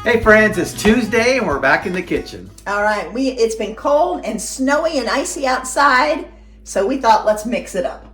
Hey friends, it's Tuesday and we're back in the kitchen. All right, it's been cold and snowy and icy outside, so we thought let's mix it up.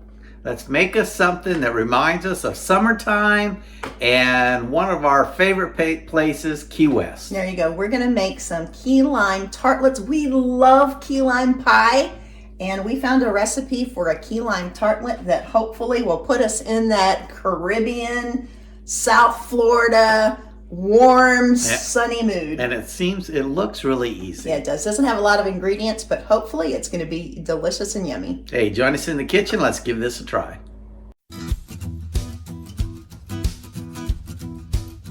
Let's make us something that reminds us of summertime and one of our favorite places, Key West. There you go. We're gonna make some key lime tartlets. We love key lime pie, and we found a recipe for a key lime tartlet that hopefully will put us in that Caribbean, South Florida, warm, sunny mood. And it looks really easy. Yeah, it does. Doesn't have a lot of ingredients, but hopefully it's going to be delicious and yummy. Hey, join us in the kitchen. Let's give this a try.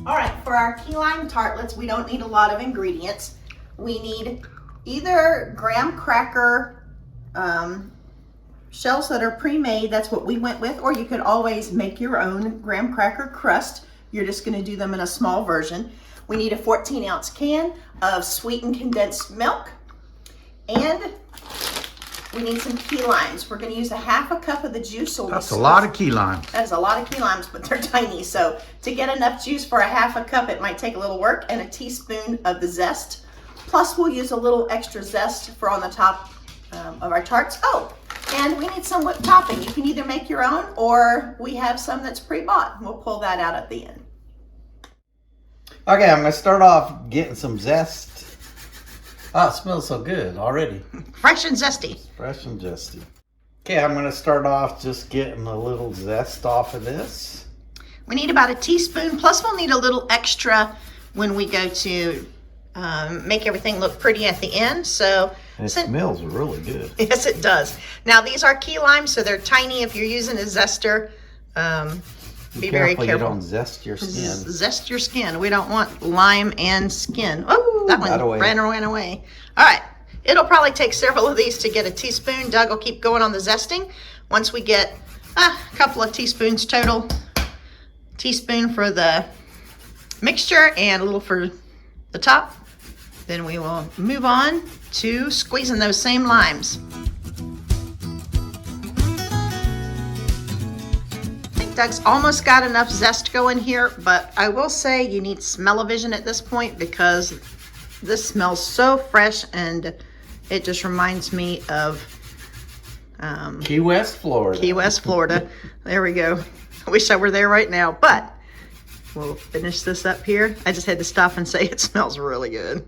All right, for our key lime tartlets, we don't need a lot of ingredients. We need either graham cracker shells that are pre-made. That's what we went with, or you could always make your own graham cracker crust. You're just going to do them in a small version. We need a 14-ounce can of sweetened condensed milk, and we need some key limes. We're going to use a half a cup of the juice. So that's a lot of key limes. That is a lot of key limes, but they're tiny. So to get enough juice for a half a cup, it might take a little work, and a teaspoon of the zest. Plus, we'll use a little extra zest for on the top of our tarts. Oh, and we need some whipped topping. You can either make your own, or we have some that's pre-bought. We'll pull that out at the end. Okay, I'm going to start off getting some zest. Oh, it smells so good already. Fresh and zesty. Fresh and zesty. Okay, I'm going to start off just getting a little zest off of this. We need about a teaspoon, plus we'll need a little extra when we go to make everything look pretty at the end. So it smells really good. Yes, it does. Now these are key limes, so they're tiny. If you're using a zester, be very careful. You don't zest your skin. Zest your skin. We don't want lime and skin. Oh, that one ran away. All right. It'll probably take several of these to get a teaspoon. Doug will keep going on the zesting. Once we get a couple of teaspoons total, teaspoon for the mixture and a little for the top, then we will move on to squeezing those same limes. Doug's almost got enough zest going here, but I will say you need smell-o-vision at this point because this smells so fresh and it just reminds me of Key West, Florida. Key West, Florida. There we go. I wish I were there right now, but we'll finish this up here. I just had to stop and say it smells really good.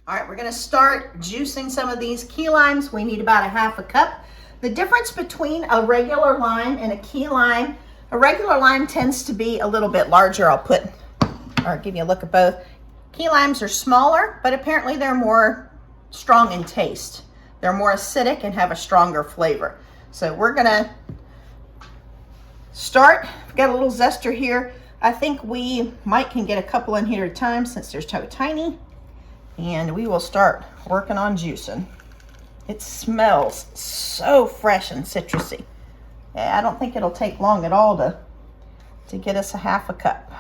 All right, we're gonna start juicing some of these key limes. We need about a half a cup. The difference between a regular lime and a key lime, a regular lime tends to be a little bit larger. I'll give you a look at both. Key limes are smaller, but apparently they're more strong in taste. They're more acidic and have a stronger flavor. So we're gonna start. We've got a little zester here. I think we can get a couple in here at a time since they're so tiny. And we will start working on juicing. It smells so fresh and citrusy. I don't think it'll take long at all to get us a half a cup.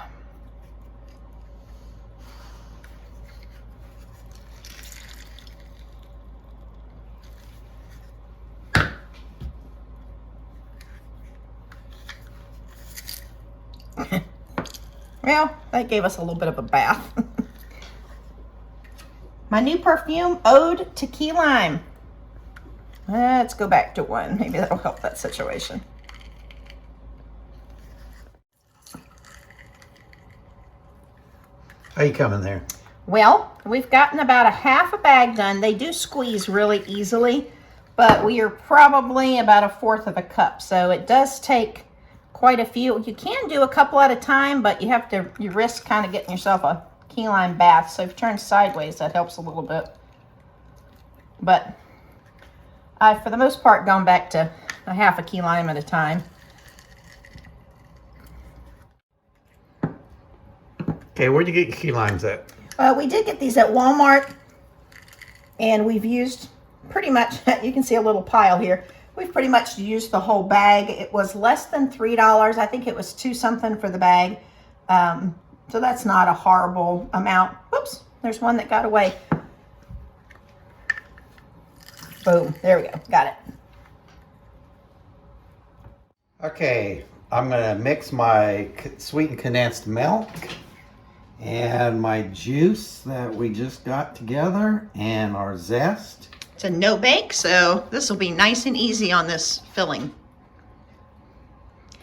Well, that gave us a little bit of a bath. My new perfume, Ode to Key Lime. Let's go back to one. Maybe that'll help that situation. How you coming there? Well, we've gotten about a half a bag done. They do squeeze really easily, but we are probably about a fourth of a cup. So it does take quite a few. You can do a couple at a time, but you risk kind of getting yourself a key lime bath. So if you turn sideways, that helps a little bit. But I've, for the most part, gone back to a half a key lime at a time. Okay, where'd you get your key limes at? We did get these at Walmart, and we've used pretty much, you can see a little pile here. We've pretty much used the whole bag. It was less than $3. I think it was $2 something for the bag. So that's not a horrible amount. Whoops, there's one that got away. Boom, there we go, got it. Okay, I'm gonna mix my sweetened condensed milk and my juice that we just got together and our zest. It's a no bake, so this will be nice and easy on this filling.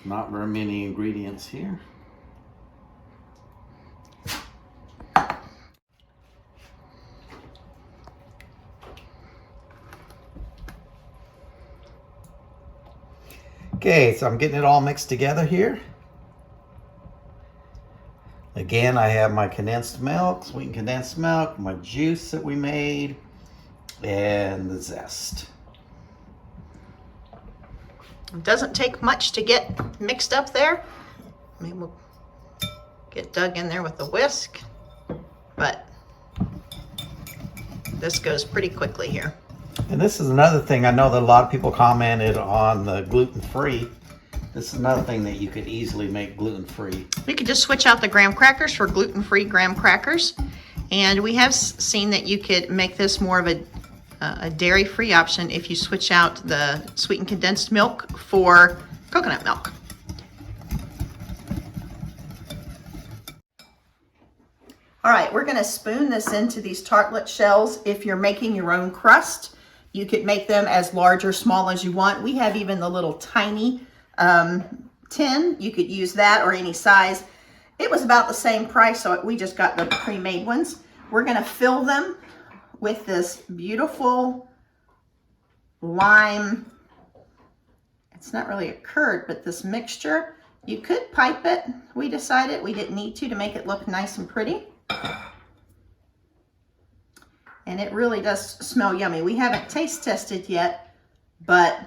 Not very many ingredients here. Okay, so I'm getting it all mixed together here. Again, I have my condensed milk, sweetened condensed milk, my juice that we made, and the zest. It doesn't take much to get mixed up there. Maybe we'll get dug in there with the whisk, but this goes pretty quickly here. And this is another thing, I know that a lot of people commented on the gluten-free. This is another thing that you could easily make gluten-free. We could just switch out the graham crackers for gluten-free graham crackers. And we have seen that you could make this more of a dairy-free option if you switch out the sweetened condensed milk for coconut milk. All right, we're gonna spoon this into these tartlet shells. If you're making your own crust, you could make them as large or small as you want. We have even the little tiny tin. You could use that or any size. It was about the same price, so we just got the pre-made ones. We're gonna fill them with this beautiful lime. It's not really a curd, but this mixture. You could pipe it. We decided we didn't need to make it look nice and pretty. And it really does smell yummy. We haven't taste tested yet, but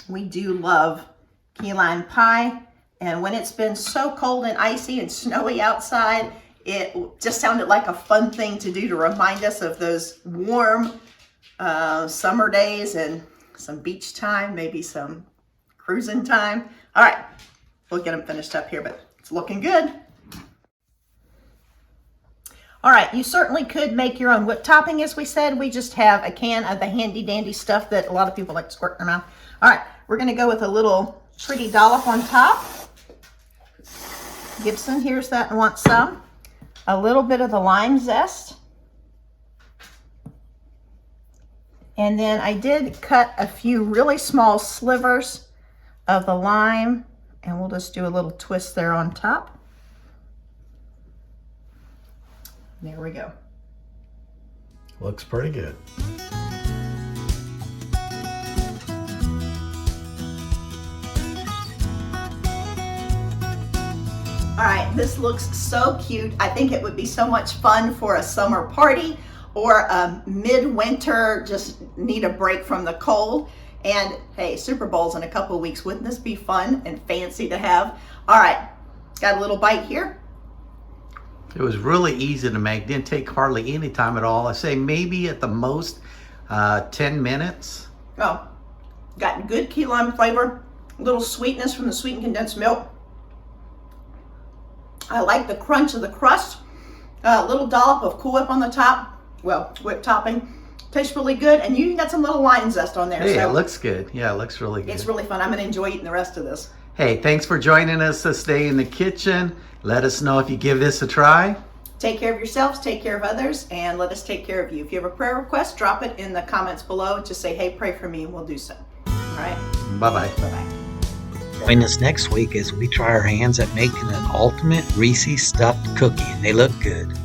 we do love key lime pie. And when it's been so cold and icy and snowy outside, it just sounded like a fun thing to do to remind us of those warm summer days and some beach time, maybe some cruising time. All right, we'll get them finished up here, but it's looking good. All right, you certainly could make your own whipped topping, as we said. We just have a can of the handy dandy stuff that a lot of people like to squirt in their mouth. All right, we're gonna go with a little pretty dollop on top. Gibson here's that and wants some. A little bit of the lime zest. And then I did cut a few really small slivers of the lime, and we'll just do a little twist there on top. There we go. Looks pretty good. All right, this looks so cute. I think it would be so much fun for a summer party or a midwinter, just need a break from the cold. And hey, Super Bowl's in a couple of weeks. Wouldn't this be fun and fancy to have? All right, got a little bite here. It was really easy to make. Didn't take hardly any time at all. I say maybe at the most 10 minutes. Oh, got good key lime flavor, a little sweetness from the sweetened condensed milk. I like the crunch of the crust. A little dollop of Cool Whip on the top. Well, whipped topping. Tastes really good, and you got some little lime zest on there. Yeah, so it looks good. Yeah, it looks really good. It's really fun. I'm gonna enjoy eating the rest of this. Hey, thanks for joining us this day in the kitchen. Let us know if you give this a try. Take care of yourselves, take care of others, and let us take care of you. If you have a prayer request, drop it in the comments below. Just say, hey, pray for me, and we'll do so. All right? Bye-bye. Bye-bye. Join us next week as we try our hands at making an ultimate Reese's stuffed cookie, and they look good.